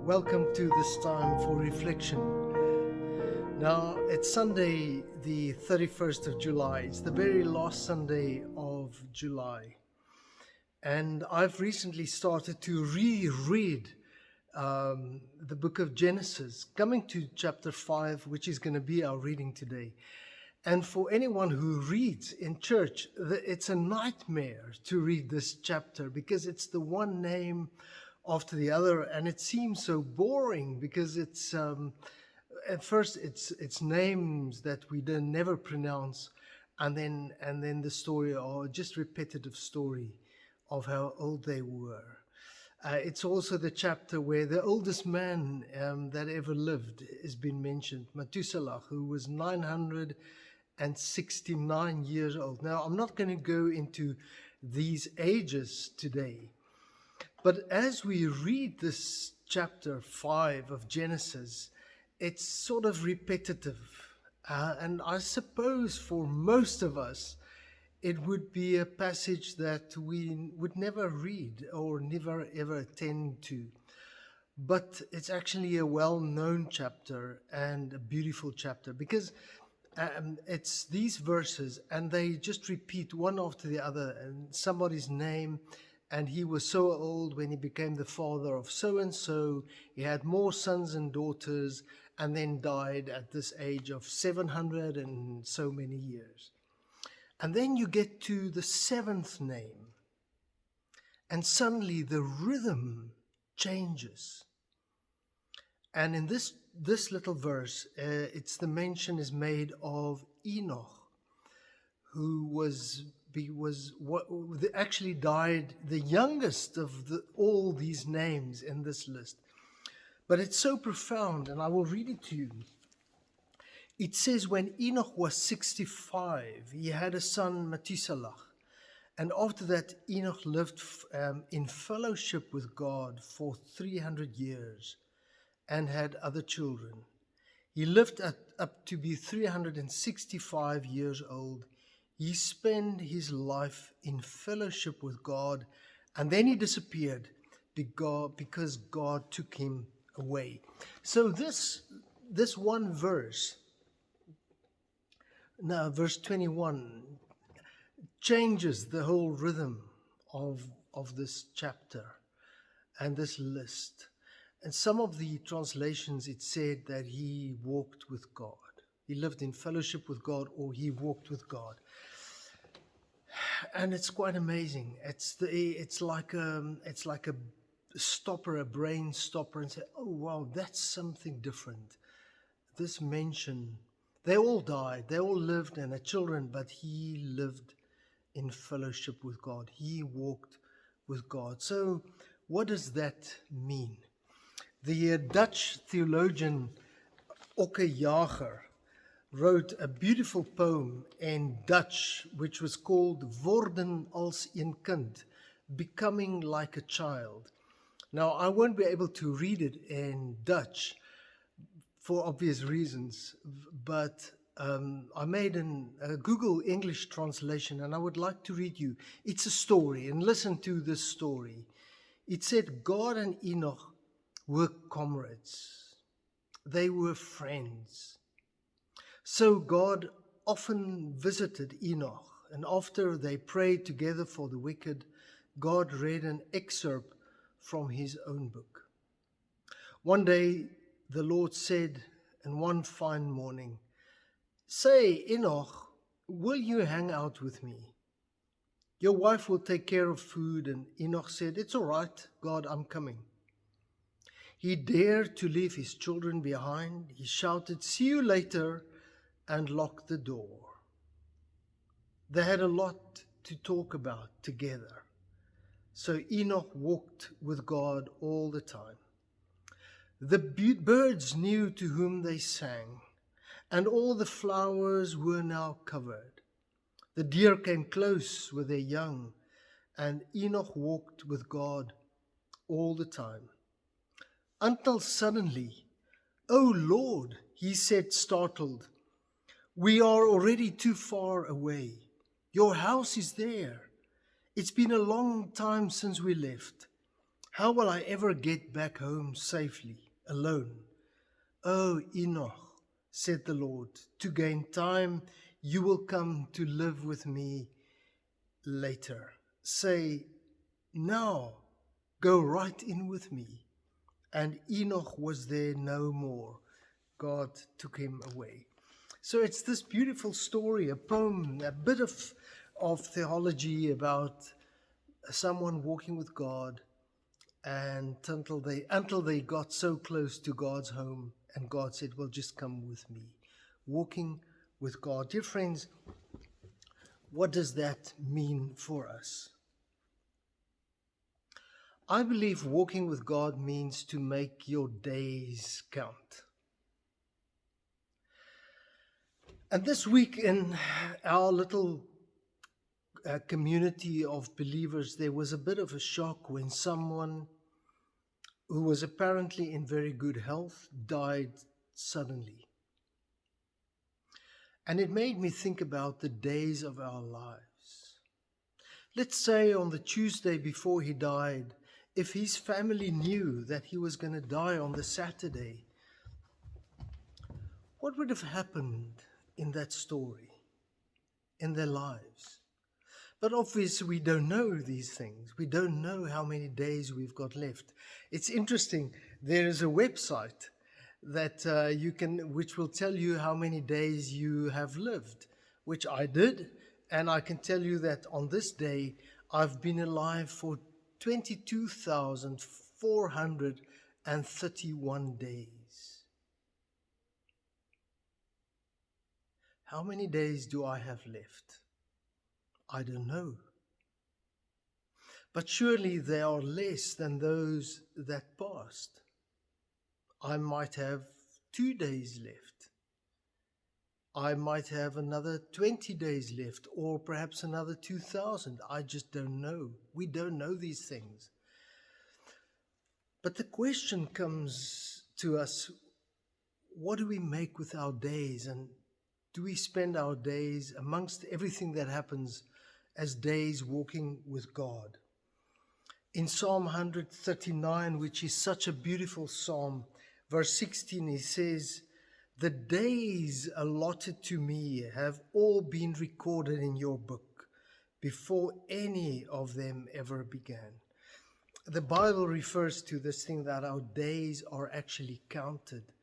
Welcome to this time for reflection. Now, it's Sunday, the 31st of July. It's the very last Sunday of July. And I've recently started to reread the book of Genesis, coming to chapter 5, which is going to be our reading today. And for anyone who reads in church, it's a nightmare to read this chapter because it's the one name after the other, and it seems so boring because it's at first it's names that we never pronounce, and then the story, or just repetitive story of how old they were. It's also the chapter where the oldest man that ever lived has been mentioned, Methuselah, who was 969 years old. Now, I'm not going to go into these ages today, but as we read this chapter 5 of Genesis, it's sort of repetitive. And I suppose for most of us, it would be a passage that we would never read or never ever attend to. But it's actually a well-known chapter and a beautiful chapter because it's these verses and they just repeat one after the other, and somebody's name. And he was so old when he became the father of so-and-so. He had more sons and daughters, and then died at this age of 700 and so many years. And then you get to the seventh name, and suddenly the rhythm changes. And in this little verse, the mention is made of Enoch, who actually died the youngest of all these names in this list. But it's so profound, and I will read it to you. It says, when Enoch was 65, he had a son, Methuselah. And after that, Enoch lived in fellowship with God for 300 years and had other children. He lived up to be 365 years old. He spent his life in fellowship with God, and then he disappeared because God took him away. So this one verse, now verse 21, changes the whole rhythm of this chapter and this list. And some of the translations, it said that he walked with God. He lived in fellowship with God, or he walked with God. And it's quite amazing. It's like a stopper, a brain stopper, and say, oh wow, that's something different. This mention, they all died, they all lived and had children, but he lived in fellowship with God. He walked with God. So what does that mean? The Dutch theologian Okke Jager wrote a beautiful poem in Dutch, which was called Worden als een kind, becoming like a child. Now, I won't be able to read it in Dutch for obvious reasons, but I made a Google English translation, and I would like to read you. It's a story, and listen to this story. It said, God and Enoch were comrades. They were friends. So God often visited Enoch, and after they prayed together for the wicked, God read an excerpt from his own book. One day, the Lord said, in one fine morning, say, Enoch, will you hang out with me? Your wife will take care of food. And Enoch said, it's all right, God, I'm coming. He dared to leave his children behind. He shouted, see you later, and locked the door. They had a lot to talk about together. So Enoch walked with God all the time. The birds knew to whom they sang, and all the flowers were now covered. The deer came close with their young, and Enoch walked with God all the time. Until suddenly, oh Lord, he said, startled, we are already too far away. Your house is there. It's been a long time since we left. How will I ever get back home safely, alone? O Enoch, said the Lord, to gain time, you will come to live with me later. Say, now, go right in with me. And Enoch was there no more. God took him away. So it's this beautiful story, a poem, a bit of theology about someone walking with God, and until they got so close to God's home, and God said, well, just come with me. Walking with God. Dear friends, what does that mean for us? I believe walking with God means to make your days count. And this week in our little community of believers, there was a bit of a shock when someone who was apparently in very good health died suddenly. And it made me think about the days of our lives. Let's say on the Tuesday before he died, if his family knew that he was going to die on the Saturday, what would have happened in that story, in their lives? But obviously we don't know these things. We don't know how many days we've got left. It's interesting, there is a website that which will tell you how many days you have lived, which I did, and I can tell you that on this day I've been alive for 22,431 days. How many days do I have left? I don't know. But surely they are less than those that passed. I might have 2 days left. I might have another 20 days left, or perhaps another 2,000. I just don't know. We don't know these things. But the question comes to us, what do we make with our days? And do we spend our days amongst everything that happens as days walking with God? In Psalm 139, which is such a beautiful psalm, verse 16, he says, the days allotted to me have all been recorded in your book before any of them ever began. The Bible refers to this thing that our days are actually counted.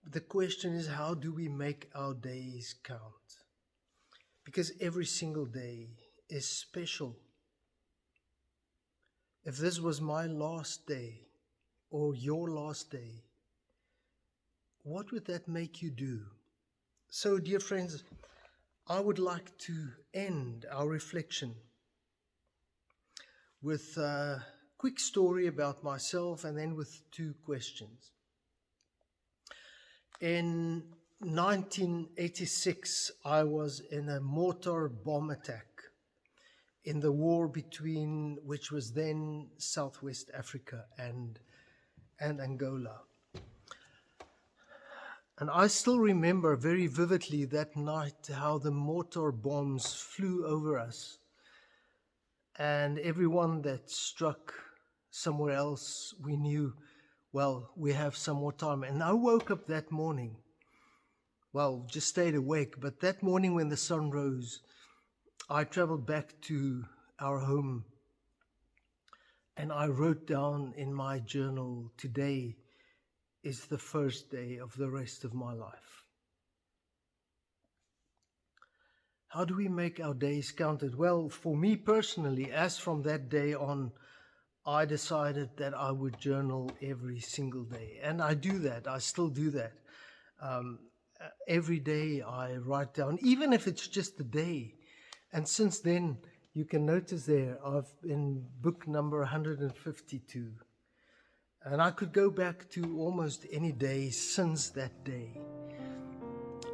The question is, how do we make our days count? Because every single day is special. If this was my last day or your last day, what would that make you do? So, dear friends, I would like to end our reflection with a quick story about myself and then with 2 questions. In 1986, I was in a mortar bomb attack in the war between, which was then Southwest Africa and Angola. And I still remember very vividly that night how the mortar bombs flew over us. And everyone that struck somewhere else, we knew, well, we have some more time. And I woke up that morning, well, just stayed awake. But that morning when the sun rose, I traveled back to our home. And I wrote down in my journal, today is the first day of the rest of my life. How do we make our days counted? Well, for me personally, as from that day on, I decided that I would journal every single day. And I do that. I still do that. Every day I write down, even if it's just a day. And since then, you can notice there, I've in book number 152. And I could go back to almost any day since that day.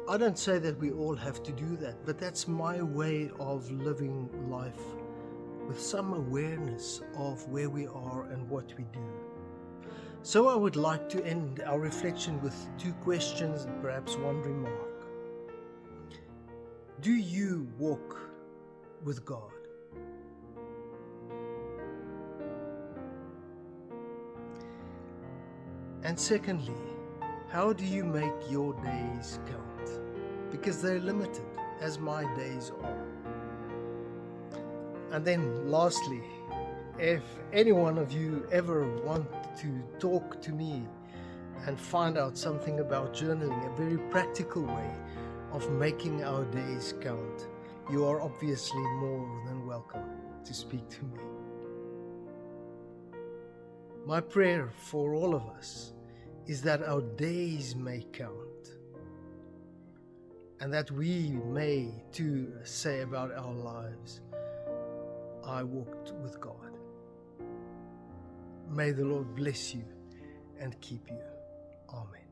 I don't say that we all have to do that, but that's my way of living life with some awareness of where we are and what we do. So I would like to end our reflection with 2 questions and perhaps 1 remark. Do you walk with God? And secondly, how do you make your days count? Because they're limited, as my days are. And then lastly, if any one of you ever want to talk to me and find out something about journaling, a very practical way of making our days count, you are obviously more than welcome to speak to me. My prayer for all of us is that our days may count, and that we may too say about our lives, I walked with God. May the Lord bless you and keep you. Amen.